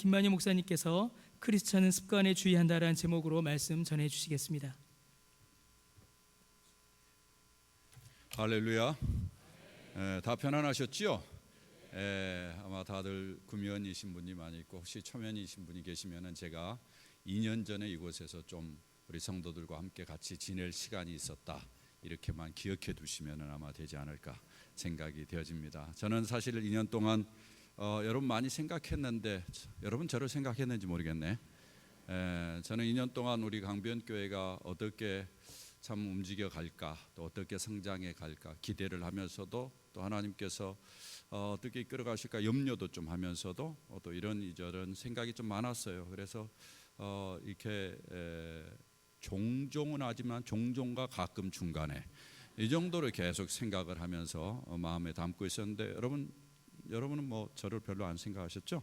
김만희 목사님께서 크리스천은 습관에 주의한다라는 제목으로 말씀 전해 주시겠습니다. 할렐루야. 다 편안하셨지요? 아마 다들 구면이신 분이 많이 있고 혹시 초면이신 분이 계시면은 제가 2년 전에 이곳에서 좀 우리 성도들과 함께 같이 지낼 시간이 있었다 이렇게만 기억해 두시면은 아마 되지 않을까 생각이 되어집니다. 저는 사실 2년 동안 여러분 많이 생각했는데 여러분 저를 생각했는지 모르겠네. 저는 2년 동안 우리 강변교회가 어떻게 참 움직여 갈까, 또 어떻게 성장해 갈까 기대를 하면서도 또 하나님께서 어떻게 이끌어 가실까 염려도 좀 하면서도 또 이런저런 생각이 좀 많았어요. 그래서 이렇게 종종은 하지만 종종과 가끔 중간에 이 정도로 계속 생각을 하면서 마음에 담고 있었는데 여러분은 뭐 저를 별로 안 생각하셨죠?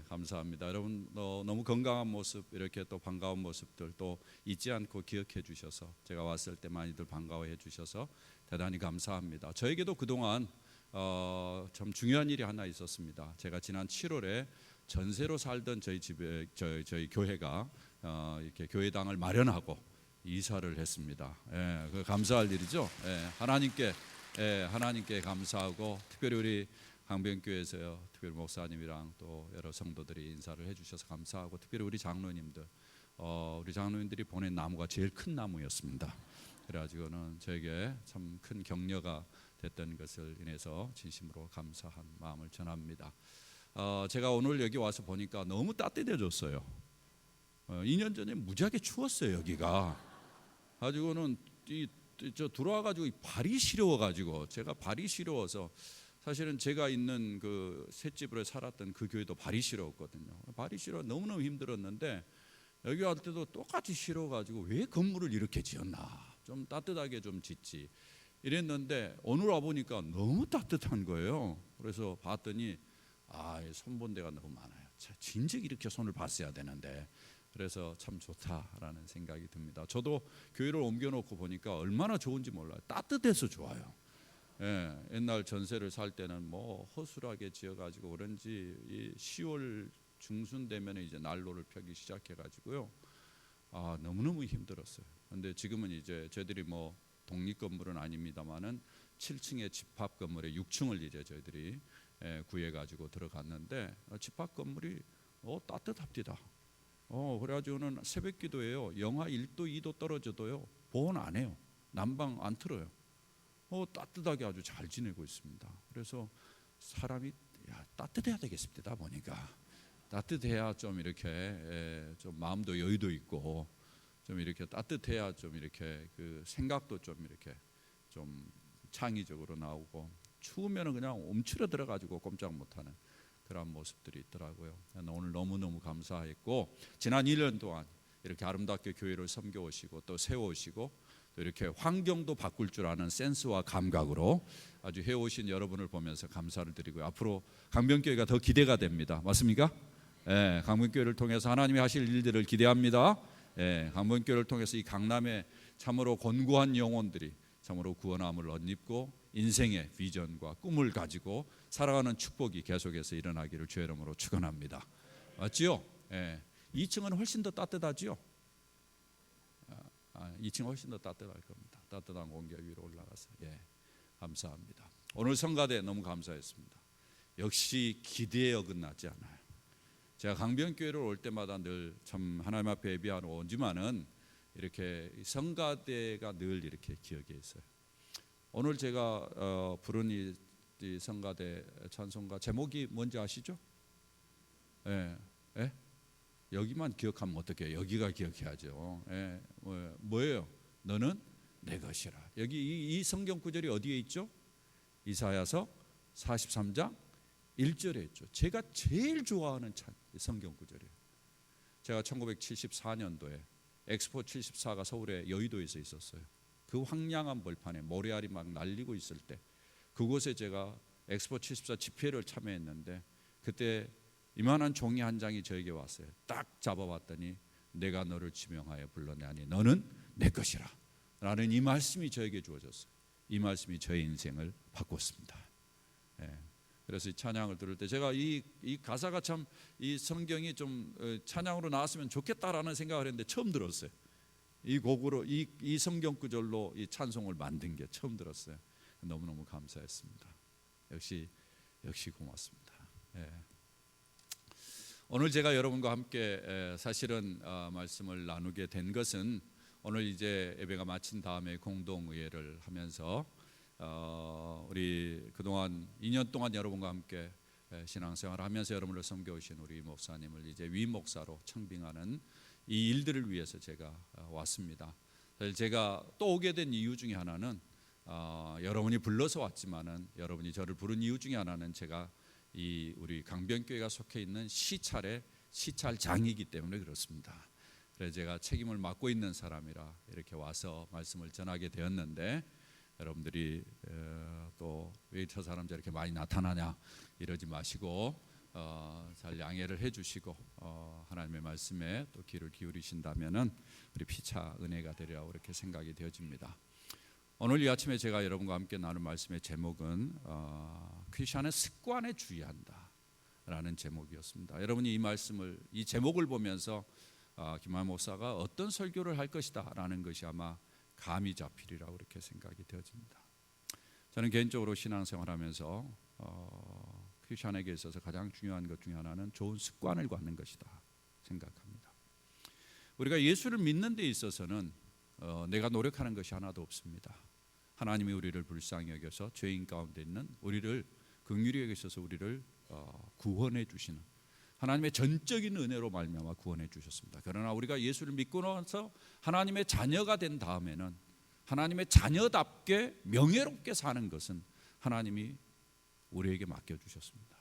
감사합니다. 여러분 너무 건강한 모습 이렇게 또 반가운 모습들 또 잊지 않고 기억해 주셔서 제가 왔을 때 많이들 반가워해 주셔서 대단히 감사합니다. 저에게도 그동안 참 중요한 일이 하나 있었습니다. 제가 지난 7월에 전세로 살던 저희 집에 저희 교회가 이렇게 교회당을 마련하고 이사를 했습니다. 그 감사할 일이죠. 하나님께 감사하고 특별히 우리 강변교회에서요, 특별히 목사님이랑 또 여러 성도들이 인사를 해주셔서 감사하고 특별히 우리 장로님들이 보낸 나무가 제일 큰 나무였습니다. 그래가지고는 저에게 참 큰 격려가 됐던 것을 인해서 진심으로 감사한 마음을 전합니다. 제가 오늘 여기 와서 보니까 너무 따뜻해졌어요. 2년 전에 무지하게 추웠어요 여기가. 가지고는 저 들어와가지고 발이 시려워가지고 제가 발이 시려워서 사실은 제가 있는 그 셋집으로 살았던 그 교회도 발이 시려웠거든요. 발이 시려 너무너무 힘들었는데 여기 갈 때도 똑같이 시려워가지고 왜 건물을 이렇게 지었나, 좀 따뜻하게 좀 짓지 이랬는데 오늘 와보니까 너무 따뜻한 거예요. 그래서 봤더니 손본데가 너무 많아요. 진즉 이렇게 손을 봤어야 되는데 그래서 참 좋다라는 생각이 듭니다. 저도 교회를 옮겨놓고 보니까 얼마나 좋은지 몰라요. 따뜻해서 좋아요. 옛날 전세를 살 때는 뭐 허술하게 지어가지고 그런지 이 10월 중순 되면 이제 난로를 펴기 시작해가지고요. 너무너무 힘들었어요. 근데 지금은 이제 저희들이 뭐 독립 건물은 아닙니다만은 7층의 집합 건물에 6층을 이제 저희들이 구해가지고 들어갔는데 집합 건물이 따뜻합니다. 그래가지고는 새벽 기도에요. 영하 1도 2도 떨어져도요 보온 안 해요. 난방 안 틀어요. 따뜻하게 아주 잘 지내고 있습니다. 그래서 사람이 따뜻해야 되겠습니다. 보니까 따뜻해야 좀 이렇게 좀 마음도 여유도 있고 좀 이렇게 따뜻해야 좀 이렇게 그 생각도 좀 이렇게 좀 창의적으로 나오고 추우면은 그냥 움츠려 들어가지고 꼼짝 못하는 그런 모습들이 있더라고요. 오늘 너무너무 감사했고 지난 1년 동안 이렇게 아름답게 교회를 섬겨오시고 또 세워오시고 또 이렇게 환경도 바꿀 줄 아는 센스와 감각으로 아주 해오신 여러분을 보면서 감사를 드리고요. 앞으로 강변교회가 더 기대가 됩니다. 맞습니까? 강변교회를 통해서 하나님이 하실 일들을 기대합니다. 강변교회를 통해서 이 강남에 참으로 권고한 영혼들이 참으로 구원함을 얻입고 인생의 비전과 꿈을 가지고 살아가는 축복이 계속해서 일어나기를 주의 이름으로 축원합니다. 맞지요? 2층은 훨씬 더 따뜻하지요? 2층 훨씬 더 따뜻할 겁니다. 따뜻한 공기 위로 올라가서 감사합니다. 오늘 성가대 너무 감사했습니다. 역시 기대에 어긋나지 않아요. 제가 강변교회를 올 때마다 늘 참 하나님 앞에 예배하러 오지만은 이렇게 성가대가 늘 이렇게 기억에 있어요. 오늘 제가 부른 이 성가대 찬송가 제목이 뭔지 아시죠? 여기만 기억하면 어떡해요? 여기가 기억해야죠. 뭐예요? 너는 내 것이라. 여기 이 성경 구절이 어디에 있죠? 이사야서 43장 1절에 있죠. 제가 제일 좋아하는 성경 구절이에요. 제가 1974년도에 엑스포 74가 서울의 여의도에서 있었어요. 그 황량한 벌판에 모래알이 막 날리고 있을 때 그곳에 제가 엑스포 74 집회를 참여했는데 그때 이만한 종이 한 장이 저에게 왔어요. 딱 잡아봤더니 내가 너를 지명하여 불러내니 너는 내 것이라 라는 이 말씀이 저에게 주어졌어요. 이 말씀이 저의 인생을 바꿨습니다. 그래서 이 찬양을 들을 때 제가 이 가사가 참 이 성경이 좀 찬양으로 나왔으면 좋겠다라는 생각을 했는데 처음 들었어요. 이 곡으로 이 성경 구절로 이 찬송을 만든 게 처음 들었어요. 너무너무 감사했습니다. 역시 고맙습니다. 예. 오늘 제가 여러분과 함께 사실은 말씀을 나누게 된 것은 오늘 이제 예배가 마친 다음에 공동의회를 하면서 우리 그동안 2년 동안 여러분과 함께 신앙생활을 하면서 여러분을 섬겨오신 우리 목사님을 이제 위목사로 청빙하는 이 일들을 위해서 제가 왔습니다. 사실 제가 또 오게 된 이유 중에 하나는 여러분이 불러서 왔지만은 여러분이 저를 부른 이유 중에 하나는 제가 이 우리 강변교회가 속해 있는 시찰장이기 때문에 그렇습니다. 그래서 제가 책임을 맡고 있는 사람이라 이렇게 와서 말씀을 전하게 되었는데 여러분들이 또 왜 저 사람 저렇게 많이 나타나냐 이러지 마시고 잘 양해를 해주시고 하나님의 말씀에 또 귀를 기울이신다면은 우리 피차 은혜가 되리라고 이렇게 생각이 되어집니다. 오늘 이 아침에 제가 여러분과 함께 나눌 말씀의 제목은 크리스천의 습관에 주의한다라는 제목이었습니다. 여러분이 이 말씀을 이 제목을 보면서 김한 목사가 어떤 설교를 할 것이다라는 것이 아마 감이 잡히리라고 이렇게 생각이 되어집니다. 저는 개인적으로 신앙생활하면서 크리스천에게 있어서 가장 중요한 것 중에 하나는 좋은 습관을 갖는 것이다 생각합니다. 우리가 예수를 믿는 데 있어서는 내가 노력하는 것이 하나도 없습니다. 하나님이 우리를 불쌍히 여겨서 죄인 가운데 있는 우리를 긍휼히 여기셔서 우리를 구원해 주시는 하나님의 전적인 은혜로 말미암아 구원해 주셨습니다. 그러나 우리가 예수를 믿고 나서 하나님의 자녀가 된 다음에는 하나님의 자녀답게 명예롭게 사는 것은 하나님이 우리에게 맡겨주셨습니다.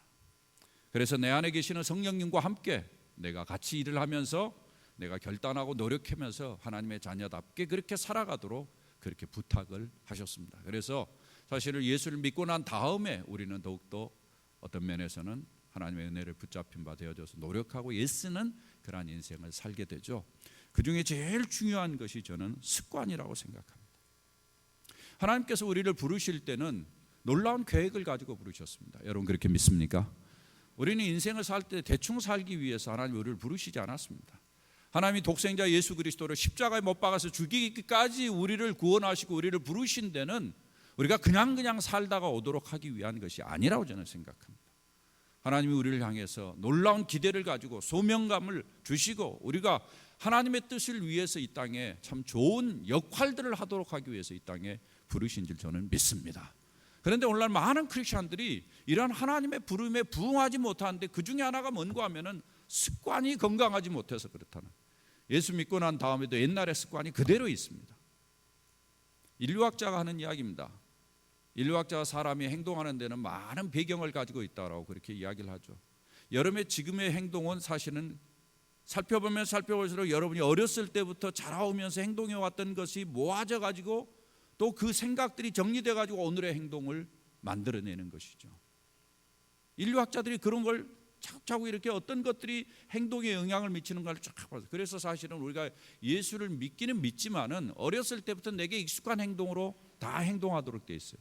그래서 내 안에 계시는 성령님과 함께 내가 같이 일을 하면서 내가 결단하고 노력하면서 하나님의 자녀답게 그렇게 살아가도록 그렇게 부탁을 하셨습니다. 그래서 사실은 예수를 믿고 난 다음에 우리는 더욱더 어떤 면에서는 하나님의 은혜를 붙잡힌 바 되어져서 노력하고 애쓰는 그러한 인생을 살게 되죠. 그중에 제일 중요한 것이 저는 습관이라고 생각합니다. 하나님께서 우리를 부르실 때는 놀라운 계획을 가지고 부르셨습니다. 여러분 그렇게 믿습니까? 우리는 인생을 살 때 대충 살기 위해서 하나님이 우리를 부르시지 않았습니다. 하나님이 독생자 예수 그리스도를 십자가에 못 박아서 죽이기까지 우리를 구원하시고 우리를 부르신 데는 우리가 그냥 살다가 오도록 하기 위한 것이 아니라고 저는 생각합니다. 하나님이 우리를 향해서 놀라운 기대를 가지고 소명감을 주시고 우리가 하나님의 뜻을 위해서 이 땅에 참 좋은 역할들을 하도록 하기 위해서 이 땅에 부르신 줄 저는 믿습니다. 그런데 오늘날 많은 크리스천들이 이런 하나님의 부름에 부응하지 못하는데 그 중에 하나가 뭔가 하면은 습관이 건강하지 못해서 그렇다는, 예수 믿고 난 다음에도 옛날의 습관이 그대로 있습니다. 인류학자가 하는 이야기입니다. 인류학자가 사람이 행동하는 데는 많은 배경을 가지고 있다라고 그렇게 이야기를 하죠. 여러분의 지금의 행동은 사실은 살펴보면 살펴볼수록 여러분이 어렸을 때부터 자라오면서 행동해 왔던 것이 모아져 가지고 또 그 생각들이 정리돼 가지고 오늘의 행동을 만들어내는 것이죠. 인류학자들이 그런 걸 차곡차곡 이렇게 어떤 것들이 행동에 영향을 미치는 걸 쫙 봐서, 그래서 사실은 우리가 예수를 믿기는 믿지만은 어렸을 때부터 내게 익숙한 행동으로 다 행동하도록 돼 있어요.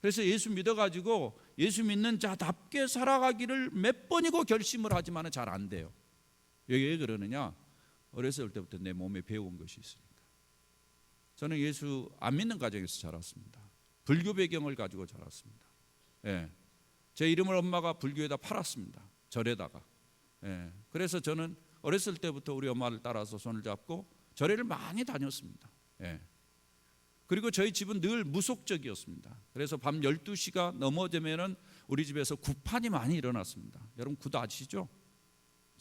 그래서 예수 믿어가지고 예수 믿는 자답게 살아가기를 몇 번이고 결심을 하지만은 잘 안 돼요. 왜 그러느냐? 어렸을 때부터 내 몸에 배운 것이 있으니까. 저는 예수 안 믿는 가정에서 자랐습니다. 불교 배경을 가지고 자랐습니다. 예. 제 이름을 엄마가 불교에다 팔았습니다. 절에다가. 예. 그래서 저는 어렸을 때부터 우리 엄마를 따라서 손을 잡고 절에를 많이 다녔습니다. 예. 그리고 저희 집은 늘 무속적이었습니다. 그래서 밤 12시가 넘어되면은 우리 집에서 구판이 많이 일어났습니다. 여러분 구도 아시죠?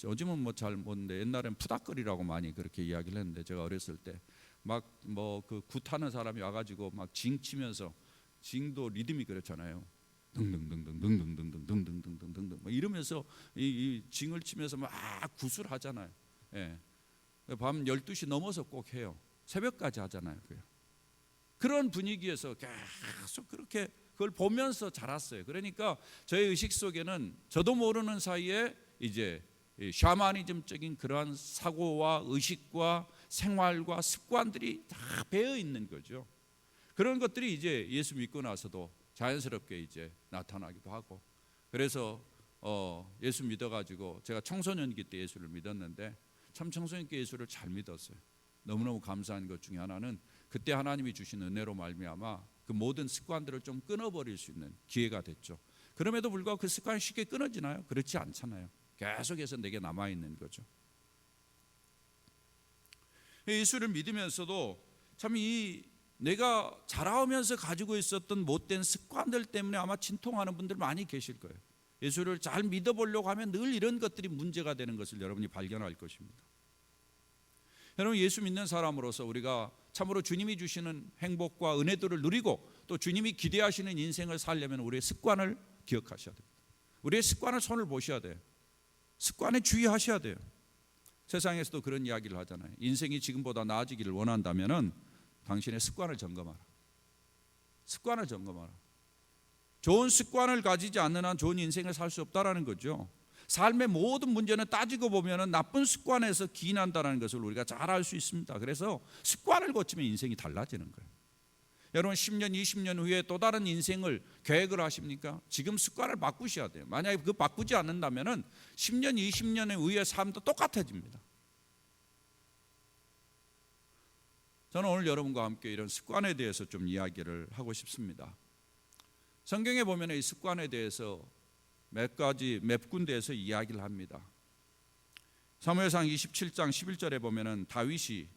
요즘은 뭐 잘 모르는데 옛날엔 푸닥거리라고 많이 그렇게 이야기를 했는데, 제가 어렸을 때 막 뭐 그 굿하는 사람이 와가지고 막 징 치면서, 징도 리듬이 그렇잖아요. 등등등등등등등등등등등등 뭐 이러면서 이 징을 치면서 막 굿을 하잖아요. 예. 밤 12시 넘어서 꼭 해요. 새벽까지 하잖아요. 그런 분위기에서 계속 그렇게 그걸 보면서 자랐어요. 그러니까 저의 의식 속에는 저도 모르는 사이에 이제 샤머니즘적인 그러한 사고와 의식과 생활과 습관들이 다 배어 있는 거죠. 그런 것들이 이제 예수 믿고 나서도 자연스럽게 이제 나타나기도 하고. 그래서 예수 믿어가지고 제가 청소년기 때 예수를 믿었는데 참 청소년기 예수를 잘 믿었어요. 너무너무 감사한 것 중에 하나는 그때 하나님이 주신 은혜로 말미암아 그 모든 습관들을 좀 끊어버릴 수 있는 기회가 됐죠. 그럼에도 불구하고 그 습관이 쉽게 끊어지나요? 그렇지 않잖아요. 계속해서 내게 남아있는 거죠. 예수를 믿으면서도 참 내가 자라오면서 가지고 있었던 못된 습관들 때문에 아마 진통하는 분들 많이 계실 거예요. 예수를 잘 믿어보려고 하면 늘 이런 것들이 문제가 되는 것을 여러분이 발견할 것입니다. 여러분, 예수 믿는 사람으로서 우리가 참으로 주님이 주시는 행복과 은혜들을 누리고 또 주님이 기대하시는 인생을 살려면 우리의 습관을 기억하셔야 됩니다. 우리의 습관을 손을 보셔야 돼요. 습관에 주의하셔야 돼요. 세상에서도 그런 이야기를 하잖아요. 인생이 지금보다 나아지기를 원한다면 당신의 습관을 점검하라. 습관을 점검하라. 좋은 습관을 가지지 않는 한 좋은 인생을 살 수 없다라는 거죠. 삶의 모든 문제는 따지고 보면 나쁜 습관에서 기인한다는 것을 우리가 잘 알 수 있습니다. 그래서 습관을 고치면 인생이 달라지는 거예요. 여러분 10년, 20년 후에 또 다른 인생을 계획을 하십니까? 지금 습관을 바꾸셔야 돼요. 만약에 그 바꾸지 않는다면 10년, 20년 후의 삶도 똑같아집니다. 저는 오늘 여러분과 함께 이런 습관에 대해서 좀 이야기를 하고 싶습니다. 성경에 보면 이 습관에 대해서 몇 군데에서 이야기를 합니다. 사무엘상 27장 11절에 보면 다윗이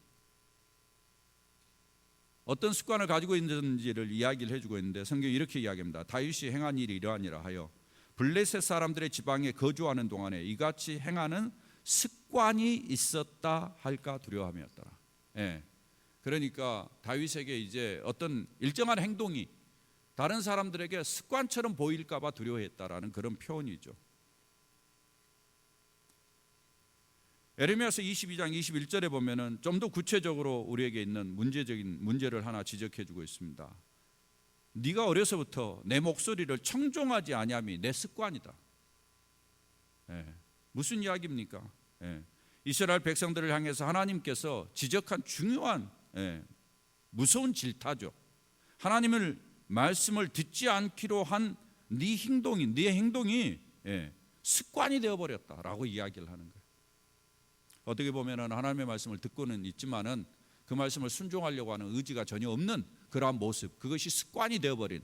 어떤 습관을 가지고 있는지를 이야기를 해주고 있는데 성경이 이렇게 이야기합니다. 다윗이 행한 일이 이러하니라 하여 블레셋 사람들의 지방에 거주하는 동안에 이같이 행하는 습관이 있었다 할까 두려워함이었더라. 예. 그러니까 다윗에게 이제 어떤 일정한 행동이 다른 사람들에게 습관처럼 보일까 봐 두려워했다라는 그런 표현이죠. 에레미야서 22장 21절에 보면은 좀 더 구체적으로 우리에게 있는 문제적인 문제를 하나 지적해 주고 있습니다. 네가 어려서부터 내 목소리를 청종하지 아니함이 내 습관이다. 무슨 이야기입니까? 이스라엘 백성들을 향해서 하나님께서 지적한 중요한 무서운 질타죠. 하나님을 말씀을 듣지 않기로 한 네 행동이 습관이 되어버렸다라고 이야기를 하는 거예요. 어떻게 보면 하나님의 말씀을 듣고는 있지만은 그 말씀을 순종하려고 하는 의지가 전혀 없는 그러한 모습, 그것이 습관이 되어버린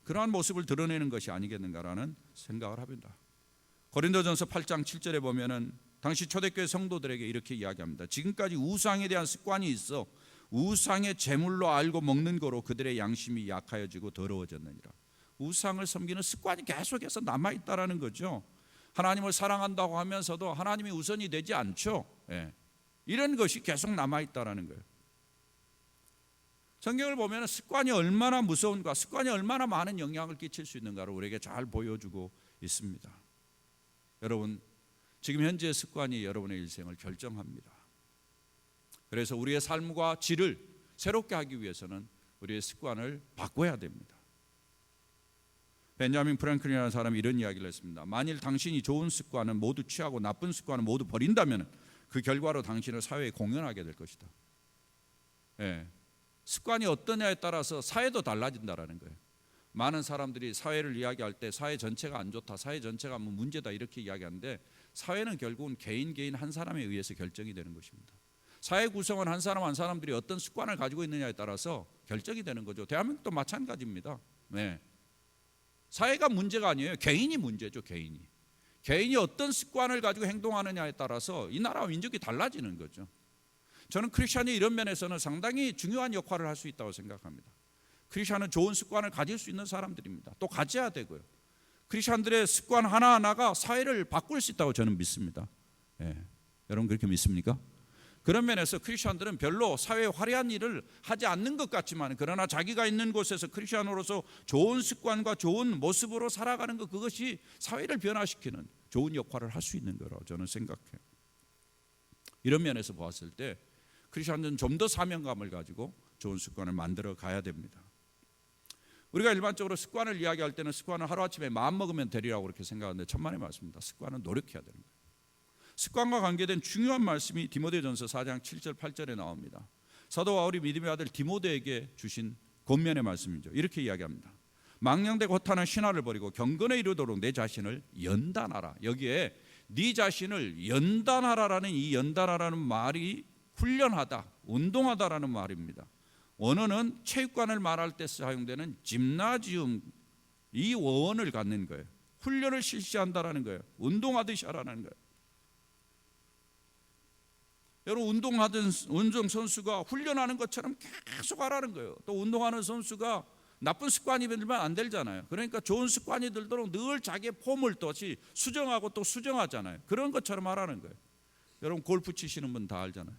그러한 모습을 드러내는 것이 아니겠는가라는 생각을 합니다. 고린도전서 8장 7절에 보면은 당시 초대교회 성도들에게 이렇게 이야기합니다. 지금까지 우상에 대한 습관이 있어 우상의 제물로 알고 먹는 거로 그들의 양심이 약하여지고 더러워졌느니라. 우상을 섬기는 습관이 계속해서 남아있다라는 거죠. 하나님을 사랑한다고 하면서도 하나님이 우선이 되지 않죠. 이런 것이 계속 남아있다라는 거예요. 성경을 보면 습관이 얼마나 무서운가, 습관이 얼마나 많은 영향을 끼칠 수 있는가를 우리에게 잘 보여주고 있습니다. 여러분, 지금 현재의 습관이 여러분의 일생을 결정합니다. 그래서 우리의 삶과 질을 새롭게 하기 위해서는 우리의 습관을 바꿔야 됩니다. 벤자민 프랭클린이라는 사람이 이런 이야기를 했습니다. 만일 당신이 좋은 습관은 모두 취하고 나쁜 습관은 모두 버린다면 그 결과로 당신을 사회에 공연하게 될 것이다. 습관이 어떠냐에 따라서 사회도 달라진다라는 거예요. 많은 사람들이 사회를 이야기할 때 사회 전체가 안 좋다, 사회 전체가 뭐 문제다 이렇게 이야기하는데 사회는 결국은 개인 한 사람에 의해서 결정이 되는 것입니다. 사회 구성원 한 사람 한 사람들이 어떤 습관을 가지고 있느냐에 따라서 결정이 되는 거죠. 대한민국도 마찬가지입니다. 사회가 문제가 아니에요. 개인이 문제죠. 개인이 어떤 습관을 가지고 행동하느냐에 따라서 이 나라와 민족이 달라지는 거죠. 저는 크리스천이 이런 면에서는 상당히 중요한 역할을 할 수 있다고 생각합니다. 크리스천은 좋은 습관을 가질 수 있는 사람들입니다. 또 가져야 되고요. 크리스천들의 습관 하나하나가 사회를 바꿀 수 있다고 저는 믿습니다. 여러분 그렇게 믿습니까? 그런 면에서 크리스천들은 별로 사회에 화려한 일을 하지 않는 것 같지만 그러나 자기가 있는 곳에서 크리스천으로서 좋은 습관과 좋은 모습으로 살아가는 것, 그것이 사회를 변화시키는 좋은 역할을 할 수 있는 거라고 저는 생각해요. 이런 면에서 보았을 때 크리스천들은 좀 더 사명감을 가지고 좋은 습관을 만들어 가야 됩니다. 우리가 일반적으로 습관을 이야기할 때는 습관을 하루아침에 마음먹으면 되리라고 그렇게 생각하는데 천만의 말씀입니다. 습관은 노력해야 되는 거예요. 습관과 관계된 중요한 말씀이 디모데전서 4장 7절 8절에 나옵니다. 사도 바울이 믿음의 아들 디모데에게 주신 권면의 말씀이죠. 이렇게 이야기합니다. 망령되고 허탄한 신화를 버리고 경건에 이르도록 내 자신을 연단하라. 여기에 네 자신을 연단하라라는 이 연단하라는 말이 훈련하다, 운동하다라는 말입니다. 원어는 체육관을 말할 때 사용되는 짐나지움, 이 원어를 갖는 거예요. 훈련을 실시한다라는 거예요. 운동하듯이 하라는 거예요. 여러분, 운동하던 운동선수가 훈련하는 것처럼 계속 하라는 거예요. 또 운동하는 선수가 나쁜 습관이 들면 안 되잖아요. 그러니까 좋은 습관이 들도록 늘 자기의 폼을 다시 수정하고 또 수정하잖아요. 그런 것처럼 하라는 거예요. 여러분, 골프 치시는 분 다 알잖아요.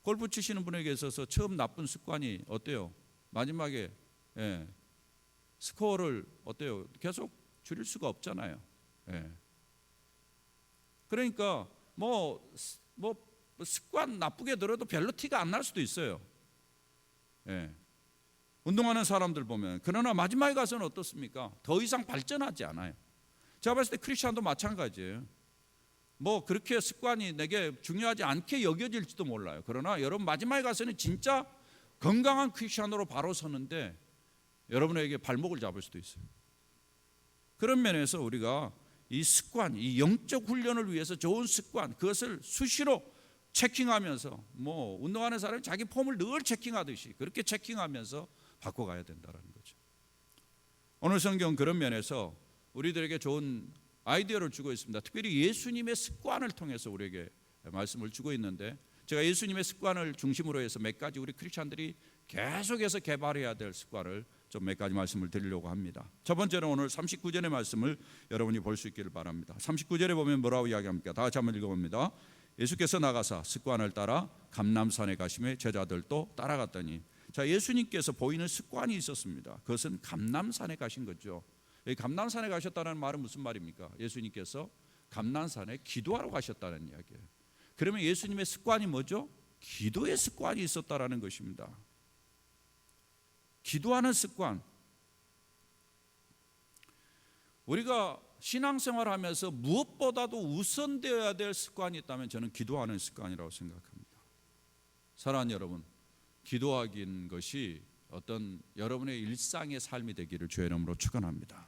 골프 치시는 분에게 있어서 처음 나쁜 습관이 어때요? 마지막에 스코어를 어때요? 계속 줄일 수가 없잖아요. 그러니까 뭐 습관 나쁘게 들어도 별로 티가 안 날 수도 있어요. 운동하는 사람들 보면. 그러나 마지막에 가서는 어떻습니까? 더 이상 발전하지 않아요. 제가 봤을 때 크리스찬도 마찬가지예요. 뭐 그렇게 습관이 내게 중요하지 않게 여겨질지도 몰라요. 그러나 여러분, 마지막에 가서는 진짜 건강한 크리스찬으로 바로 서는데 여러분에게 발목을 잡을 수도 있어요. 그런 면에서 우리가 이 습관, 이 영적 훈련을 위해서 좋은 습관, 그것을 수시로 체킹하면서, 뭐 운동하는 사람이 자기 폼을 늘 체킹하듯이 그렇게 체킹하면서 바꿔가야 된다는 거죠. 오늘 성경 그런 면에서 우리들에게 좋은 아이디어를 주고 있습니다. 특별히 예수님의 습관을 통해서 우리에게 말씀을 주고 있는데, 제가 예수님의 습관을 중심으로 해서 몇 가지 우리 크리스찬들이 계속해서 개발해야 될 습관을 좀 몇 가지 말씀을 드리려고 합니다. 첫 번째는 오늘 39절의 말씀을 여러분이 볼 수 있기를 바랍니다. 39절에 보면 뭐라고 이야기합니까? 다 같이 한번 읽어봅니다. 예수께서 나가사 습관을 따라 감람산에 가시며 제자들도 따라갔더니, 자, 예수님께서 보이는 습관이 있었습니다. 그것은 감람산에 가신 거죠. 감람산에 가셨다는 말은 무슨 말입니까? 예수님께서 감람산에 기도하러 가셨다는 이야기예요. 그러면 예수님의 습관이 뭐죠? 기도의 습관이 있었다라는 것입니다. 기도하는 습관. 우리가 신앙생활하면서 무엇보다도 우선되어야 될 습관이 있다면 저는 기도하는 습관이라고 생각합니다. 사랑하는 여러분, 기도하긴 것이 어떤 여러분의 일상의 삶이 되기를 주의 이름으로 축원합니다.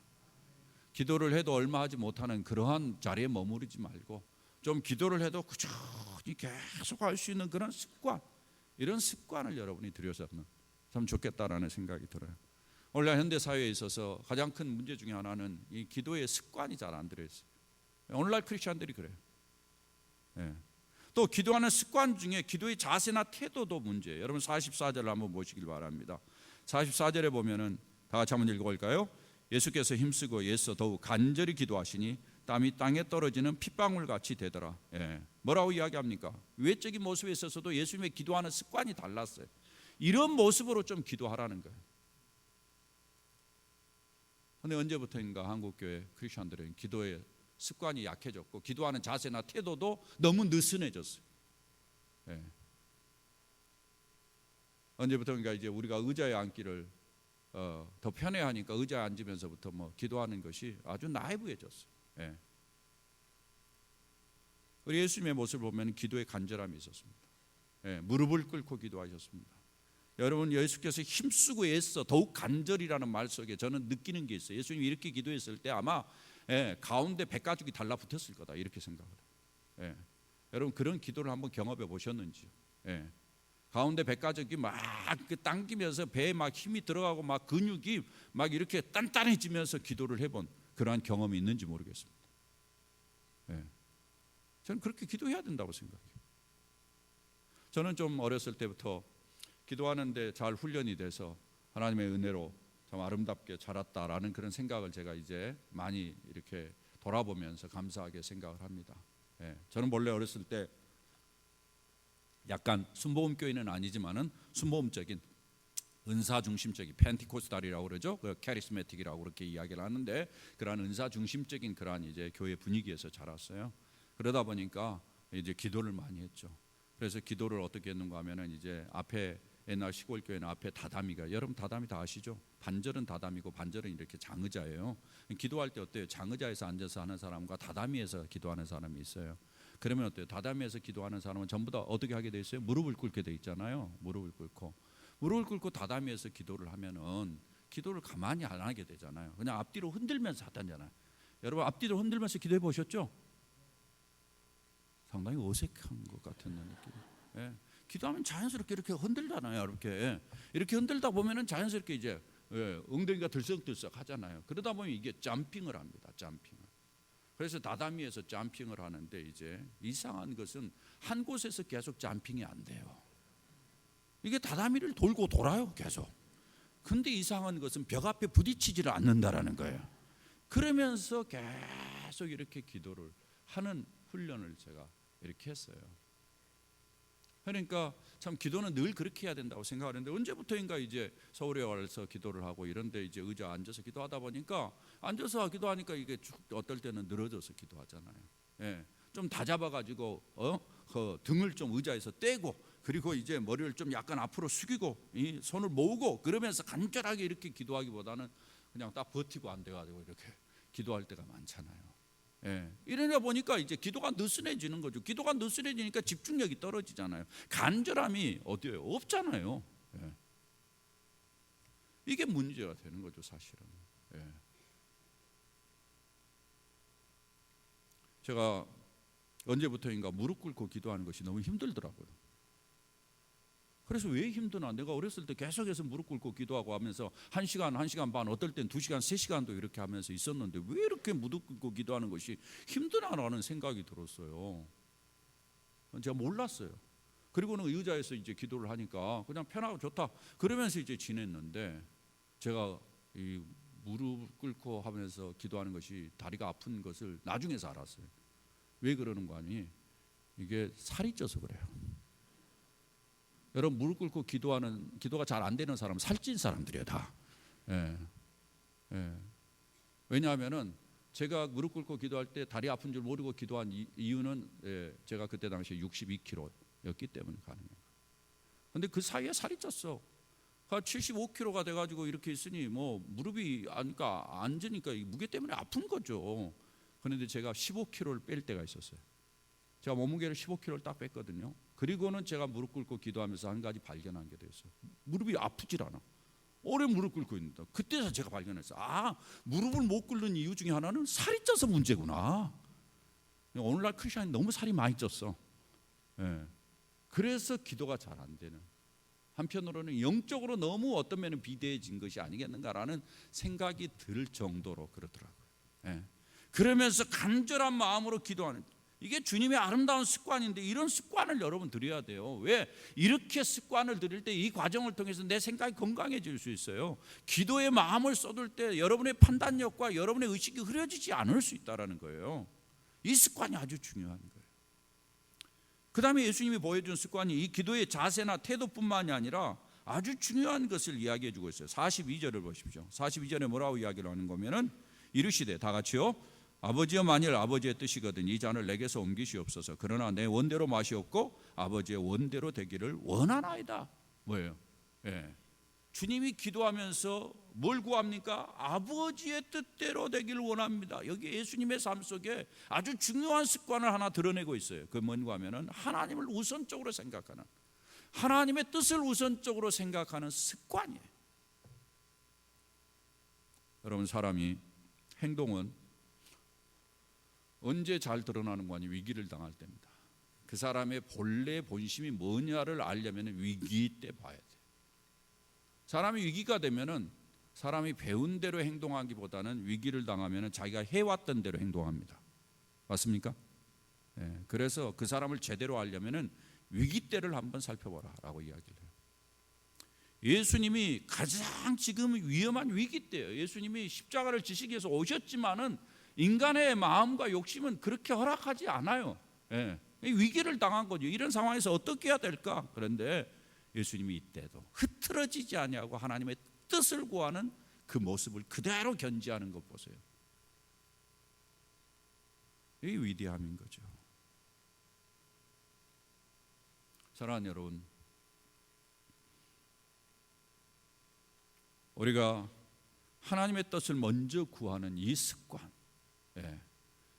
기도를 해도 얼마 하지 못하는 그러한 자리에 머무르지 말고 좀 기도를 해도 꾸준히 계속 할 수 있는 그런 습관, 이런 습관을 여러분이 들여서는 참 좋겠다라는 생각이 들어요. 오늘날 현대 사회에 있어서 가장 큰 문제 중에 하나는 이 기도의 습관이 잘 안 들어있어요. 오늘날 크리스천들이 그래요. 또 기도하는 습관 중에 기도의 자세나 태도도 문제예요. 여러분 44절을 한번 보시길 바랍니다. 44절에 보면은 다 같이 한번 읽어볼까요? 예수께서 힘쓰고 애써 더욱 간절히 기도하시니 땀이 땅에 떨어지는 핏방울 같이 되더라. 뭐라고 이야기합니까? 외적인 모습에 있어서도 예수님의 기도하는 습관이 달랐어요. 이런 모습으로 좀 기도하라는 거예요. 그런데 언제부터인가 한국교회 크리스천들은 기도의 습관이 약해졌고 기도하는 자세나 태도도 너무 느슨해졌어요. 언제부터인가 이제 우리가 의자에 앉기를 더 편해하니까 의자에 앉으면서부터 뭐 기도하는 것이 아주 나이브해졌어요. 우리 예수님의 모습을 보면 기도의 간절함이 있었습니다. 무릎을 꿇고 기도하셨습니다. 여러분, 예수께서 힘쓰고 애써 더욱 간절이라는 말 속에 저는 느끼는 게 있어요. 예수님이 이렇게 기도했을 때 아마 가운데 백가죽이 달라붙었을 거다, 이렇게 생각을 해요. 여러분, 그런 기도를 한번 경험해 보셨는지요? 가운데 백가죽이 막 당기면서 배에 막 힘이 들어가고 막 근육이 막 이렇게 단단해지면서 기도를 해본 그러한 경험이 있는지 모르겠습니다. 저는 그렇게 기도해야 된다고 생각해요. 저는 좀 어렸을 때부터 기도하는데 잘 훈련이 돼서 하나님의 은혜로 참 아름답게 자랐다라는 그런 생각을 제가 이제 많이 이렇게 돌아보면서 감사하게 생각을 합니다. 저는 원래 어렸을 때 약간 순복음교회는 아니지만은 순복음적인 은사 중심적인 펜티코스탈이라고 그러죠. 그 캐리스메틱이라고 그렇게 이야기를 하는데 그러한 은사 중심적인 그러한 이제 교회 분위기에서 자랐어요. 그러다 보니까 이제 기도를 많이 했죠. 그래서 기도를 어떻게 했는가 하면은 이제 앞에 옛날 시골 교회는 앞에 다다미가, 여러분 다다미 다 아시죠? 반절은 다다미고 반절은 이렇게 장의자예요. 기도할 때 어때요? 장의자에서 앉아서 하는 사람과 다다미에서 기도하는 사람이 있어요. 그러면 어때요? 다다미에서 기도하는 사람은 전부 다 어떻게 하게 돼 있어요? 무릎을 꿇게 돼 있잖아요. 무릎을 꿇고 다다미에서 기도를 하면은 기도를 가만히 안 하게 되잖아요. 그냥 앞뒤로 흔들면서 하다잖아요. 여러분 앞뒤로 흔들면서 기도해 보셨죠? 상당히 어색한 것 같은 느낌. 예. 기도하면 자연스럽게 이렇게 흔들잖아요. 이렇게 흔들다 보면은 자연스럽게 이제 엉덩이가 들썩들썩 하잖아요. 그러다 보면 이게 점핑을 합니다. 점핑을. 그래서 다다미에서 점핑을 하는데 이제 이상한 것은 한 곳에서 계속 점핑이 안 돼요. 이게 다다미를 돌고 돌아요, 계속. 근데 이상한 것은 벽 앞에 부딪히지를 않는다라는 거예요. 그러면서 계속 이렇게 기도를 하는 훈련을 제가 이렇게 했어요. 그러니까 참 기도는 늘 그렇게 해야 된다고 생각하는데 언제부터인가 이제 서울에 와서 기도를 하고 이런데 이제 의자 앉아서 기도하다 보니까 앉아서 기도하니까 이게 어떨 때는 늘어져서 기도하잖아요. 예, 좀 다잡아가지고 그 등을 좀 의자에서 떼고 그리고 이제 머리를 좀 약간 앞으로 숙이고 이 손을 모으고 그러면서 간절하게 이렇게 기도하기보다는 그냥 딱 버티고 안 돼가지고 이렇게 기도할 때가 많잖아요. 예, 이러다 보니까 이제 기도가 느슨해지는 거죠. 기도가 느슨해지니까 집중력이 떨어지잖아요. 간절함이 어디에요? 없잖아요. 예. 이게 문제가 되는 거죠, 사실은. 예. 제가 언제부터인가 무릎 꿇고 기도하는 것이 너무 힘들더라고요. 그래서 왜 힘드나? 내가 어렸을 때 계속해서 무릎 꿇고 기도하고 하면서 1시간, 1시간 반, 어떨 땐 2시간, 3시간도 이렇게 하면서 있었는데 왜 이렇게 무릎 꿇고 기도하는 것이 힘드나라는 생각이 들었어요. 제가 몰랐어요. 그리고는 의자에서 이제 기도를 하니까 그냥 편하고 좋다 그러면서 이제 지냈는데 제가 이 무릎 꿇고 하면서 기도하는 것이 다리가 아픈 것을 나중에서 알았어요. 왜 그러는 거 아니? 이게 살이 쪄서 그래요. 여러분 무릎 꿇고 기도가 잘 안 되는 사람은 살찐 사람들이에요 다. 예. 예. 왜냐하면은 제가 무릎 꿇고 기도할 때 다리 아픈 줄 모르고 기도한 이유는 제가 그때 당시에 62kg였기 때문에 가능해요. 근데 그 사이에 살이 쪘어. 75kg가 돼가지고 이렇게 있으니 뭐 무릎이 앉으니까 이 무게 때문에 아픈 거죠. 그런데 제가 15kg를 뺄 때가 있었어요. 제가 몸무게를 15kg를 딱 뺐거든요. 그리고는 제가 무릎 꿇고 기도하면서 한 가지 발견한 게 됐어요. 무릎이 아프질 않아. 오래 무릎 꿇고 있는다. 그때서 제가 발견했어요. 무릎을 못 꿇는 이유 중에 하나는 살이 쪄서 문제구나. 오늘날 크리스천이 너무 살이 많이 쪘어. 예. 그래서 기도가 잘 안 되는. 한편으로는 영적으로 너무 어떤 면은 비대해진 것이 아니겠는가라는 생각이 들 정도로 그러더라고요. 예. 그러면서 간절한 마음으로 기도하는 이게 주님의 아름다운 습관인데 이런 습관을 여러분 들여야 돼요. 왜? 이렇게 습관을 들일 때 이 과정을 통해서 내 생각이 건강해질 수 있어요. 기도의 마음을 쏟을 때 여러분의 판단력과 여러분의 의식이 흐려지지 않을 수 있다는 거예요. 이 습관이 아주 중요한 거예요. 그 다음에 예수님이 보여준 습관이 이 기도의 자세나 태도뿐만이 아니라 아주 중요한 것을 이야기해 주고 있어요. 42절을 보십시오. 42절에 뭐라고 이야기를 하는 거면은 이르시되 다 같이요. 아버지여 만일 아버지의 뜻이거든 이 잔을 내게서 옮기시옵소서. 그러나 내 원대로 마시옵고 아버지의 원대로 되기를 원하나이다. 뭐예요? 예. 주님이 기도하면서 뭘 구합니까? 아버지의 뜻대로 되기를 원합니다. 여기 예수님의 삶 속에 아주 중요한 습관을 하나 드러내고 있어요. 그 뭔가 하면은 하나님을 우선적으로 생각하는, 하나님의 뜻을 우선적으로 생각하는 습관이에요. 여러분 사람이 행동은 언제 잘 드러나는 거니? 위기를 당할 때입니다. 그 사람의 본래 본심이 뭐냐를 알려면 위기 때 봐야 돼요. 사람이 위기가 되면은 사람이 배운 대로 행동하기보다는 위기를 당하면은 자기가 해왔던 대로 행동합니다. 맞습니까? 네, 그래서 그 사람을 제대로 알려면은 위기 때를 한번 살펴보라라고 이야기를 해요. 예수님이 가장 지금 위험한 위기 때예요. 예수님이 십자가를 지시기 위해서 오셨지만은 인간의 마음과 욕심은 그렇게 허락하지 않아요. 예. 위기를 당한 거죠. 이런 상황에서 어떻게 해야 될까? 그런데 예수님이 이때도 흐트러지지 아니하고 하나님의 뜻을 구하는 그 모습을 그대로 견지하는 것 보세요. 이 위대함인 거죠. 사랑하는 여러분, 우리가 하나님의 뜻을 먼저 구하는 이 습관. 예.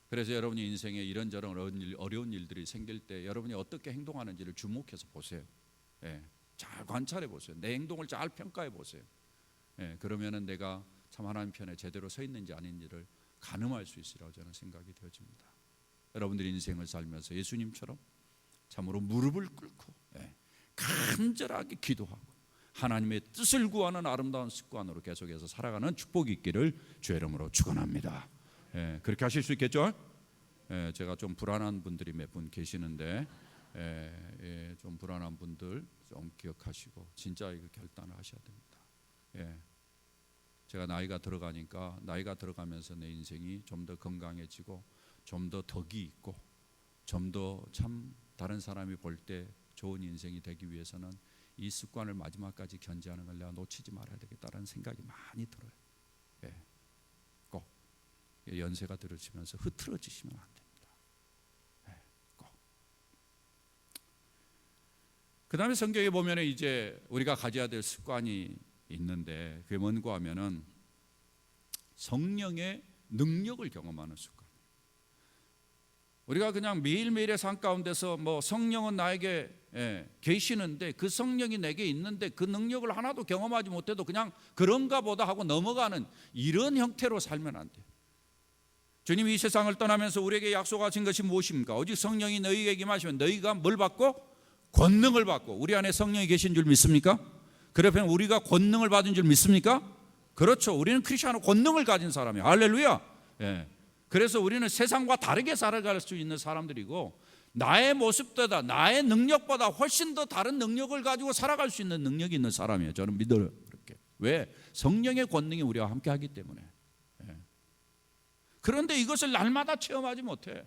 그래서 여러분이 인생에 이런저런 어려운 일들이 생길 때 여러분이 어떻게 행동하는지를 주목해서 보세요. 예. 잘 관찰해 보세요. 내 행동을 잘 평가해 보세요. 그러면은 내가 참 하나님 편에 제대로 서 있는지 아닌지를 가늠할 수 있으리라고 저는 생각이 되어집니다. 여러분들이 인생을 살면서 예수님처럼 참으로 무릎을 꿇고 간절하게 기도하고 하나님의 뜻을 구하는 아름다운 습관으로 계속해서 살아가는 축복이 있기를 주의 이름으로 축원합니다. 그렇게 하실 수 있겠죠? 제가 좀 불안한 분들이 몇 분 계시는데 좀 불안한 분들 좀 기억하시고 진짜 이거 결단을 하셔야 됩니다. 제가 나이가 들어가면서 내 인생이 좀 더 건강해지고 좀 더 덕이 있고 좀 더 참 다른 사람이 볼 때 좋은 인생이 되기 위해서는 이 습관을 마지막까지 견지하는 걸 내가 놓치지 말아야 되겠다라는 생각이 많이 들어요. 꼭 연세가 들으시면서 흐트러지시면 안 됩니다. 꼭. 그 다음에 성경에 보면 이제 우리가 가져야 될 습관이 있는데 그게 뭔가 하면은 성령의 능력을 경험하는 습관. 우리가 그냥 매일매일의 삶 가운데서 뭐 성령은 나에게 계시는데 그 성령이 내게 있는데 그 능력을 하나도 경험하지 못해도 그냥 그런가 보다 하고 넘어가는 이런 형태로 살면 안 돼요. 주님이 이 세상을 떠나면서 우리에게 약속하신 것이 무엇입니까? 오직 성령이 너희에게 임하시면 너희가 뭘 받고? 권능을 받고. 우리 안에 성령이 계신 줄 믿습니까? 그러면 우리가 권능을 받은 줄 믿습니까? 그렇죠. 우리는 크리스천은 권능을 가진 사람이에요. 할렐루야. 그래서 우리는 세상과 다르게 살아갈 수 있는 사람들이고 나의 모습보다 나의 능력보다 훨씬 더 다른 능력을 가지고 살아갈 수 있는 능력이 있는 사람이에요. 저는 믿어요. 그렇게. 왜? 성령의 권능이 우리와 함께 하기 때문에. 그런데 이것을 날마다 체험하지 못해.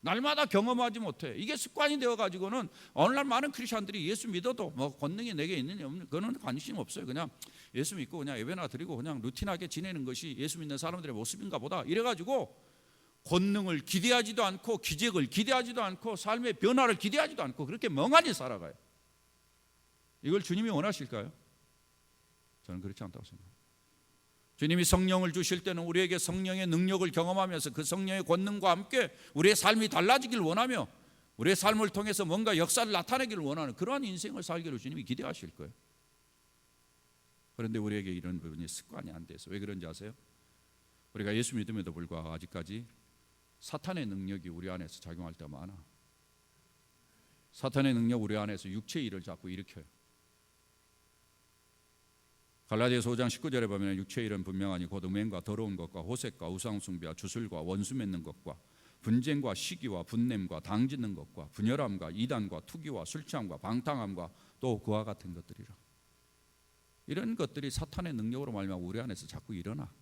날마다 경험하지 못해. 이게 습관이 되어가지고는 오늘날 많은 크리스천들이 예수 믿어도 뭐 권능이 내게 있느냐 없느냐 그거는 관심 없어요. 그냥 예수 믿고 그냥 예배나 드리고 그냥 루틴하게 지내는 것이 예수 믿는 사람들의 모습인가 보다 이래가지고 권능을 기대하지도 않고 기적을 기대하지도 않고 삶의 변화를 기대하지도 않고 그렇게 멍하니 살아가요. 이걸 주님이 원하실까요? 저는 그렇지 않다고 생각합니다. 주님이 성령을 주실 때는 우리에게 성령의 능력을 경험하면서 그 성령의 권능과 함께 우리의 삶이 달라지길 원하며 우리의 삶을 통해서 뭔가 역사를 나타내기를 원하는 그러한 인생을 살기를 주님이 기대하실 거예요. 그런데 우리에게 이런 부분이 습관이 안 돼서 왜 그런지 아세요? 우리가 예수 믿음에도 불구하고 아직까지 사탄의 능력이 우리 안에서 작용할 때가 많아. 사탄의 능력 우리 안에서 육체의 일을 자꾸 일으켜요. 갈라디아서 5장 19절에 보면 육체의 일은 분명하니 곧 음행과 더러운 것과 호색과 우상숭배와 주술과 원수 맺는 것과 분쟁과 시기와 분냄과 당짓는 것과 분열함과 이단과 투기와 술 취함과 방탕함과 또 그와 같은 것들이라. 이런 것들이 사탄의 능력으로 말미암아 우리 안에서 자꾸 일어나.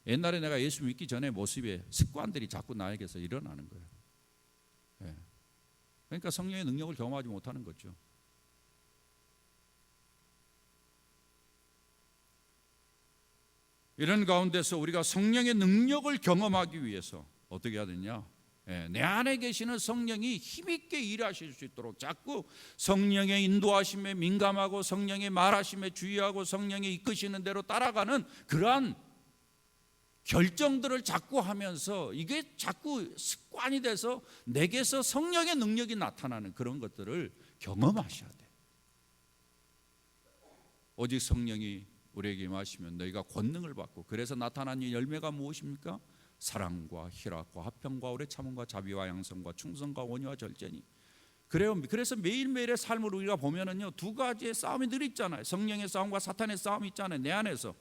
옛날에 내가 예수 믿기 전에 모습의 습관들이 자꾸 나에게서 일어나는 거예요. 그러니까 성령의 능력을 경험하지 못하는 거죠. 이런 가운데서 우리가 성령의 능력을 경험하기 위해서 어떻게 해야 되냐? 내 안에 계시는 성령이 힘있게 일하실 수 있도록 자꾸 성령의 인도하심에 민감하고 성령의 말하심에 주의하고 성령이 이끄시는 대로 따라가는 그러한 결정들을 자꾸 하면서 이게 자꾸 습관이 돼서 내게서 성령의 능력이 나타나는 그런 것들을 경험하셔야 돼요. 오직 성령이 우리에게 임하시면 너희가 권능을 받고 그래서 나타난 이 열매가 무엇입니까? 사랑과 희락과 화평과 오래 참음과 자비와 양성과 충성과 온유와 절제니. 그래서 매일매일의 삶을 우리가 보면은요 두 가지의 싸움이 늘 있잖아요. 성령의 싸움과 사탄의 싸움이 있잖아요. 내 안에서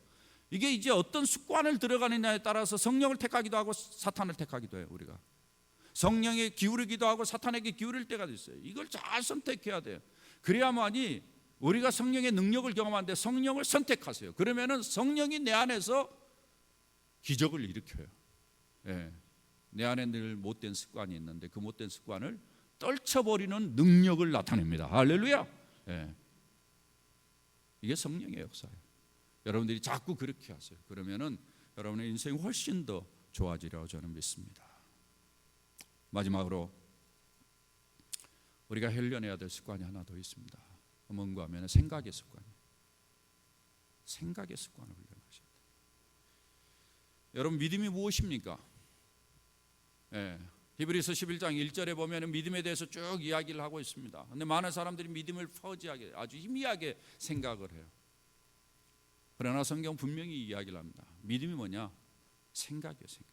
이게 이제 어떤 습관을 들어가느냐에 따라서 성령을 택하기도 하고 사탄을 택하기도 해요. 우리가 성령에 기울이기도 하고 사탄에게 기울일 때가 있어요. 이걸 잘 선택해야 돼요. 그래야만이 우리가 성령의 능력을 경험하는데 성령을 선택하세요. 그러면은 성령이 내 안에서 기적을 일으켜요. 내 안에 늘 못된 습관이 있는데 그 못된 습관을 떨쳐버리는 능력을 나타냅니다. 할렐루야. 이게 성령의 역사예요. 여러분들이 자꾸 그렇게 하세요. 그러면은 여러분의 인생이 훨씬 더 좋아지리라고 저는 믿습니다. 마지막으로 우리가 훈련해야 될 습관이 하나 더 있습니다. 뭔가 하면 생각의 습관이에요. 생각의 습관을 훈련하셔야 돼요. 여러분 믿음이 무엇입니까? 히브리서 11장 1절에 보면 믿음에 대해서 쭉 이야기를 하고 있습니다. 그런데 많은 사람들이 믿음을 퍼지하게 아주 희미하게 생각을 해요. 그러나 성경 분명히 이야기를 합니다. 믿음이 뭐냐? 생각이에요. 생각.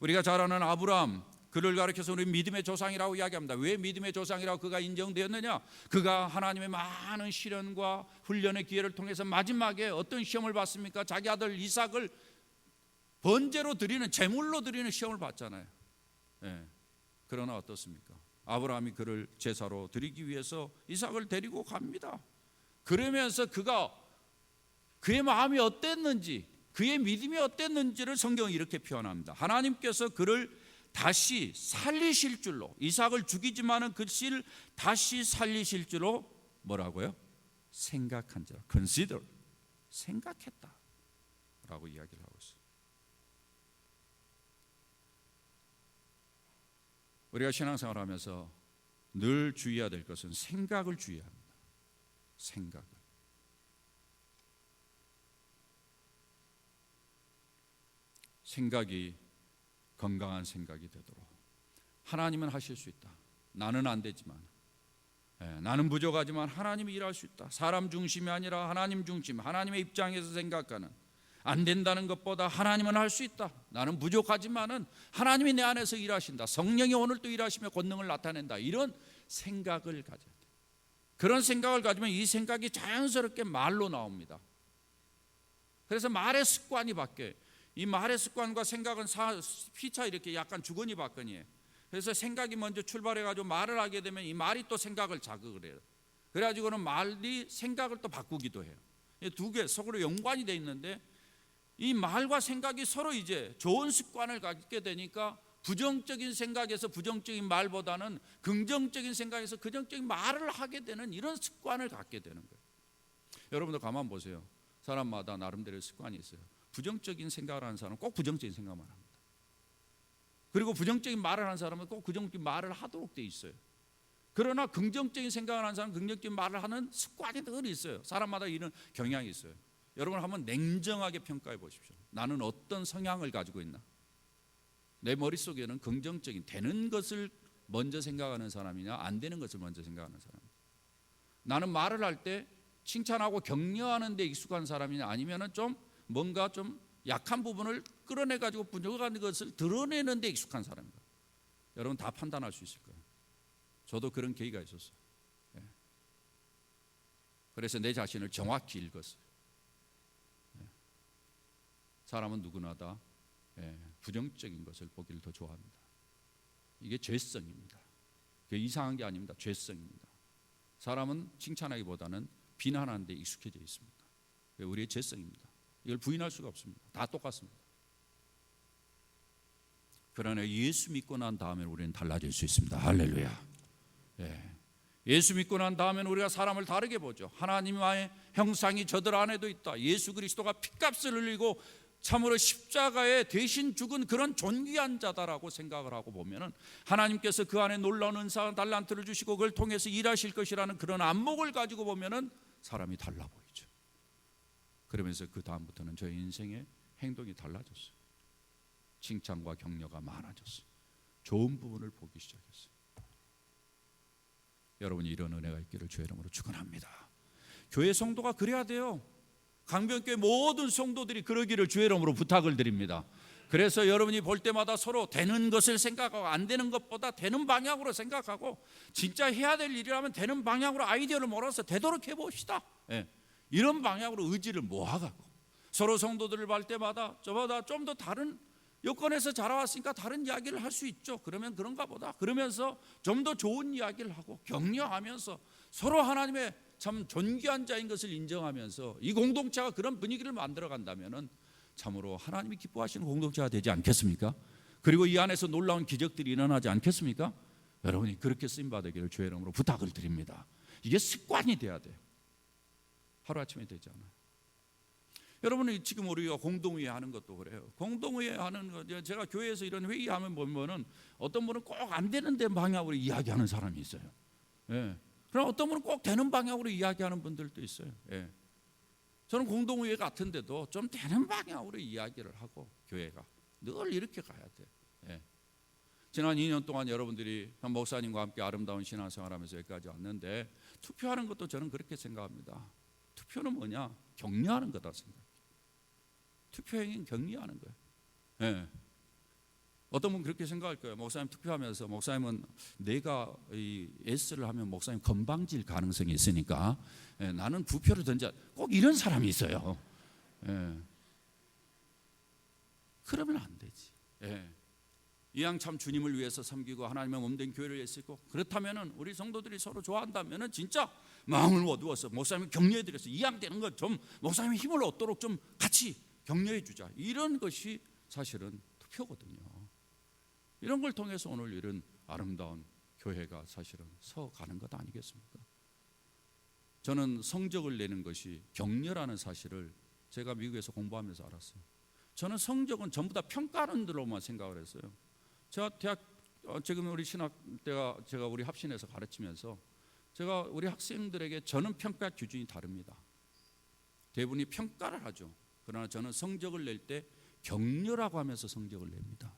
우리가 잘 아는 아브라함, 그를 가리켜서 우리 믿음의 조상이라고 이야기합니다. 왜 믿음의 조상이라고 그가 인정되었느냐? 그가 하나님의 많은 시련과 훈련의 기회를 통해서 마지막에 어떤 시험을 받습니까? 자기 아들 이삭을 번제로 드리는, 제물로 드리는 시험을 받잖아요. 예. 그러나 어떻습니까? 아브라함이 그를 제사로 드리기 위해서 이삭을 데리고 갑니다. 그러면서 그의 마음이 어땠는지, 그의 믿음이 어땠는지를 성경이 이렇게 표현합니다. 하나님께서 그를 다시 살리실 줄로, 이삭을 죽이지만은 그 씨를 다시 살리실 줄로 뭐라고요? 생각한 자, consider, 생각했다라고 이야기를 하고 있어요. 우리가 신앙생활하면서 늘 주의해야 될 것은 생각을 주의해야 합니다. 생각을. 생각이 건강한 생각이 되도록 하나님은 하실 수 있다. 나는 안 되지만, 나는 부족하지만 하나님이 일할 수 있다. 사람 중심이 아니라 하나님 중심, 하나님의 입장에서 생각하는, 안 된다는 것보다 하나님은 할 수 있다. 나는 부족하지만은 하나님이 내 안에서 일하신다. 성령이 오늘도 일하시며 권능을 나타낸다. 이런 생각을 가져야 돼. 그런 생각을 가지면 이 생각이 자연스럽게 말로 나옵니다. 그래서 말의 습관이 바뀌어요. 이 말의 습관과 생각은 피차 이렇게 약간 주거니 받거니예요. 그래서 생각이 먼저 출발해가지고 말을 하게 되면 이 말이 또 생각을 자극을 해요. 그래가지고는 말이 생각을 또 바꾸기도 해요. 두 개 서로 연관이 돼 있는데, 이 말과 생각이 서로 이제 좋은 습관을 갖게 되니까 부정적인 생각에서 부정적인 말보다는 긍정적인 생각에서 긍정적인 말을 하게 되는 이런 습관을 갖게 되는 거예요. 여러분들 가만 보세요. 사람마다 나름대로 습관이 있어요. 부정적인 생각을 하는 사람은 꼭 부정적인 생각만 합니다. 그리고 부정적인 말을 하는 사람은 꼭 부정적인 말을 하도록 돼 있어요. 그러나 긍정적인 생각을 하는 사람은 긍정적인 말을 하는 습관이 늘 있어요. 사람마다 이런 경향이 있어요. 여러분 한번 냉정하게 평가해 보십시오. 나는 어떤 성향을 가지고 있나? 내 머릿속에는 긍정적인 되는 것을 먼저 생각하는 사람이냐, 안 되는 것을 먼저 생각하는 사람. 나는 말을 할 때 칭찬하고 격려하는 데 익숙한 사람이냐, 아니면은 좀 뭔가 좀 약한 부분을 끌어내 가지고 부족한 것을 드러내는 데 익숙한 사람인가? 여러분 다 판단할 수 있을 거예요. 저도 그런 계기가 있었어요. 그래서 내 자신을 정확히 읽었어요. 사람은 누구나 다 부정적인 것을 보기를 더 좋아합니다. 이게 죄성입니다. 그게 이상한 게 아닙니다. 죄성입니다. 사람은 칭찬하기보다는 비난하는 데 익숙해져 있습니다. 그게 우리의 죄성입니다. 이걸 부인할 수가 없습니다. 다 똑같습니다. 그러나 예수 믿고 난 다음에 우리는 달라질 수 있습니다. 할렐루야. 예수 믿고 난 다음에는 우리가 사람을 다르게 보죠. 하나님의 형상이 저들 안에도 있다. 예수 그리스도가 핏값을 흘리고 참으로 십자가에 대신 죽은 그런 존귀한 자다라고 생각을 하고 보면은 하나님께서 그 안에 놀라운 은사와 달란트를 주시고 그걸 통해서 일하실 것이라는 그런 안목을 가지고 보면은 사람이 달라 보이죠. 그러면서 그 다음부터는 저의 인생의 행동이 달라졌어요. 칭찬과 격려가 많아졌어요. 좋은 부분을 보기 시작했어요. 여러분이 이런 은혜가 있기를 주의 이름으로 축원합니다. 교회 성도가 그래야 돼요. 강변교회 모든 성도들이 그러기를 주의 이름으로 부탁을 드립니다. 그래서 여러분이 볼 때마다 서로 되는 것을 생각하고 안 되는 것보다 되는 방향으로 생각하고 진짜 해야 될 일이라면 되는 방향으로 아이디어를 몰아서 되도록 해봅시다. 이런 방향으로 의지를 모아가고 서로 성도들을 볼 때마다 저보다 좀 더 다른 여건에서 자라왔으니까 다른 이야기를 할 수 있죠. 그러면 그런가 보다. 그러면서 좀 더 좋은 이야기를 하고 격려하면서 서로 하나님의 참 존귀한 자인 것을 인정하면서 이 공동체가 그런 분위기를 만들어 간다면 참으로 하나님이 기뻐하시는 공동체가 되지 않겠습니까? 그리고 이 안에서 놀라운 기적들이 일어나지 않겠습니까? 여러분이 그렇게 쓰임받으기를 주의 이름으로 부탁을 드립니다. 이게 습관이 돼야 돼요. 하루아침에 되지 않아요. 여러분이 지금 우리가 공동회의 하는 것도 그래요. 공동회의 하는 거, 제가 교회에서 이런 회의하면 보면은 어떤 분은 꼭 안 되는 데 방향으로 이야기하는 사람이 있어요. 그럼 어떤 분은 꼭 되는 방향으로 이야기하는 분들도 있어요. 저는 공동회의 같은데도 좀 되는 방향으로 이야기를 하고 교회가 늘 이렇게 가야 돼요. 지난 2년 동안 여러분들이 한 목사님과 함께 아름다운 신앙생활하면서 여기까지 왔는데 투표하는 것도 저는 그렇게 생각합니다. 투표는 뭐냐? 격려하는 거다 생각해요. 투표 행위는 격려하는 거예요. 예. 어떤 분 그렇게 생각할 거예요. 목사님 투표하면서 목사님은 내가 이 S를 하면 목사님 건방질 가능성이 있으니까 나는 부표를 던져. 꼭 이런 사람이 있어요. 그러면 안 되지. 이왕 참 주님을 위해서 섬기고 하나님의 몸된 교회를 애쓰고 그렇다면은 우리 성도들이 서로 좋아한다면은 진짜 마음을 어두워서 목사님이 격려해 드려서 이왕 되는 것 좀 목사님의 힘을 얻도록 좀 같이 격려해 주자. 이런 것이 사실은 투표거든요. 이런 걸 통해서 오늘 이런 아름다운 교회가 사실은 서가는 것 아니겠습니까? 저는 성적을 내는 것이 격려라는 사실을 제가 미국에서 공부하면서 알았어요. 저는 성적은 전부 다 평가하는 대로만 생각을 했어요. 제가 지금 우리 신학대가 제가 우리 합신에서 가르치면서 제가 우리 학생들에게 저는 평가 기준이 다릅니다. 대부분이 평가를 하죠. 그러나 저는 성적을 낼 때 격려라고 하면서 성적을 냅니다.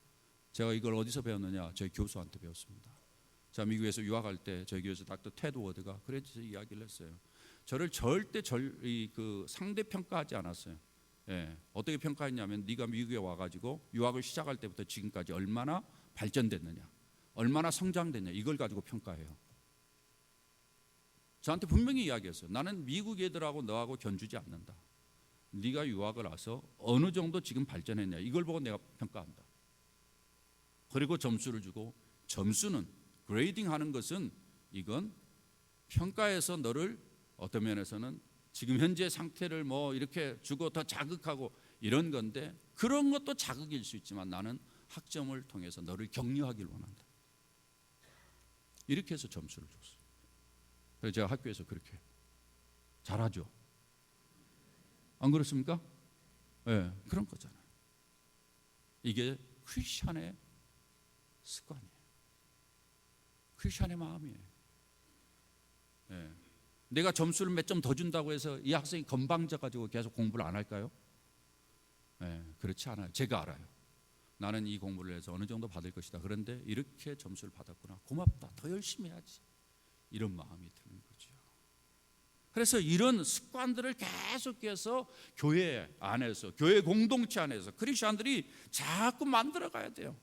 제가 이걸 어디서 배웠느냐? 저희 교수한테 배웠습니다. 제가 미국에서 유학할 때 저희 교수 닥터 테드 워드가 그래서 이야기를 했어요. 저를 절대 상대 평가하지 않았어요. 어떻게 평가했냐면 네가 미국에 와가지고 유학을 시작할 때부터 지금까지 얼마나 발전됐느냐, 얼마나 성장됐냐 이걸 가지고 평가해요. 저한테 분명히 이야기했어요. 나는 미국 애들하고 너하고 견주지 않는다. 네가 유학을 와서 어느 정도 지금 발전했냐 이걸 보고 내가 평가한다. 그리고 점수를 주고 점수는 그레이딩하는 것은 이건 평가해서 너를 어떤 면에서는 지금 현재 상태를 뭐 이렇게 주고 더 자극하고 이런 건데 그런 것도 자극일 수 있지만 나는 학점을 통해서 너를 격려하길 원한다. 이렇게 해서 점수를 줬어요. 그래서 제가 학교에서 그렇게 잘하죠. 안 그렇습니까? 그런 거잖아요. 이게 크리스찬의 습관이에요. 크리스찬의 마음이에요. 내가 점수를 몇 점 더 준다고 해서 이 학생이 건방져 가지고 계속 공부를 안 할까요? 그렇지 않아요. 제가 알아요. 나는 이 공부를 해서 어느 정도 받을 것이다. 그런데 이렇게 점수를 받았구나. 고맙다. 더 열심히 해야지. 이런 마음이 드는 거죠. 그래서 이런 습관들을 계속해서 교회 안에서, 교회 공동체 안에서 크리스천들이 자꾸 만들어 가야 돼요.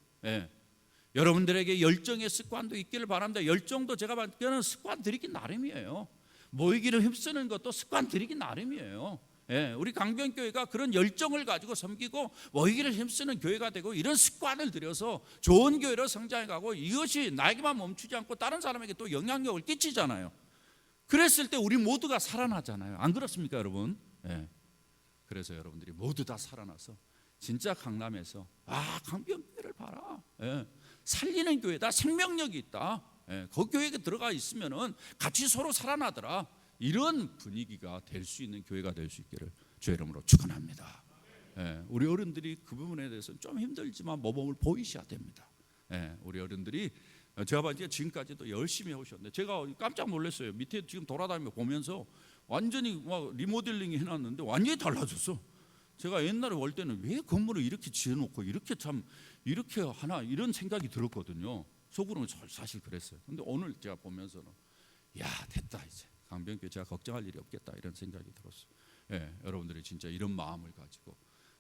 여러분들에게 열정의 습관도 있기를 바랍니다. 열정도 제가 봤을 때는 습관 들이기 나름이에요. 모이기를 힘쓰는 것도 습관 들이기 나름이에요. 우리 강변교회가 그런 열정을 가지고 섬기고 모이기를 힘쓰는 교회가 되고 이런 습관을 들여서 좋은 교회로 성장해가고 이것이 나에게만 멈추지 않고 다른 사람에게 또 영향력을 끼치잖아요. 그랬을 때 우리 모두가 살아나잖아요. 안 그렇습니까 여러분? 그래서 여러분들이 모두 다 살아나서 진짜 강남에서 강변교회를 봐라. 살리는 교회다. 생명력이 있다. 그 교회에 들어가 있으면은 같이 서로 살아나더라. 이런 분위기가 될 수 있는 교회가 될 수 있기를 주의 이름으로 축원합니다. 우리 어른들이 그 부분에 대해서 좀 힘들지만 모범을 보이셔야 됩니다. 우리 어른들이 제가 봤을 때 지금까지도 열심히 오셨는데 제가 깜짝 놀랐어요. 밑에 지금 돌아다니며 보면서 완전히 막 리모델링 해놨는데 완전히 달라졌어. 제가 옛날에 올 때는 왜 건물을 이렇게 지어놓고 이렇게 참 이렇게 하나 이런 생각이 들었거든요. 속으로는 사실 그랬어요. 근데 오늘 제가 보면서는 야 됐다 이제 강변교회 제가 걱정할 일이 없겠다 이런 생각이 들었어요. 여러분들이 진짜 이런 마음을 가지고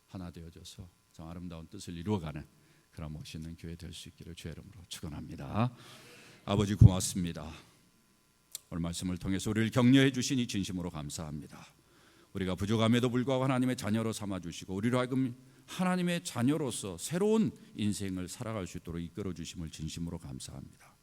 하나 되어져서 참 아름다운 뜻을 이루어가는 그런 멋있는 교회 될 수 있기를 주의 이름으로 축원합니다. 아버지 고맙습니다. 오늘 말씀을 통해서 우리를 격려해 주시니 진심으로 감사합니다. 우리가 부족함에도 불구하고 하나님의 자녀로 삼아주시고 우리로 하여금 하나님의 자녀로서 새로운 인생을 살아갈 수 있도록 이끌어 주심을 진심으로 감사합니다.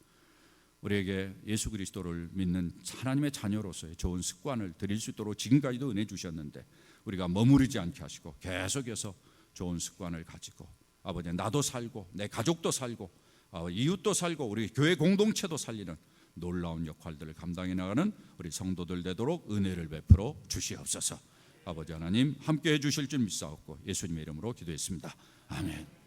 우리에게 예수 그리스도를 믿는 하나님의 자녀로서의 좋은 습관을 드릴 수 있도록 지금까지도 은혜 주셨는데 우리가 머무르지 않게 하시고 계속해서 좋은 습관을 가지고 아버지 나도 살고 내 가족도 살고 이웃도 살고 우리 교회 공동체도 살리는 놀라운 역할들을 감당해 나가는 우리 성도들 되도록 은혜를 베풀어 주시옵소서. 아버지 하나님 함께해 주실 줄 믿사옵고 예수님의 이름으로 기도했습니다. 아멘.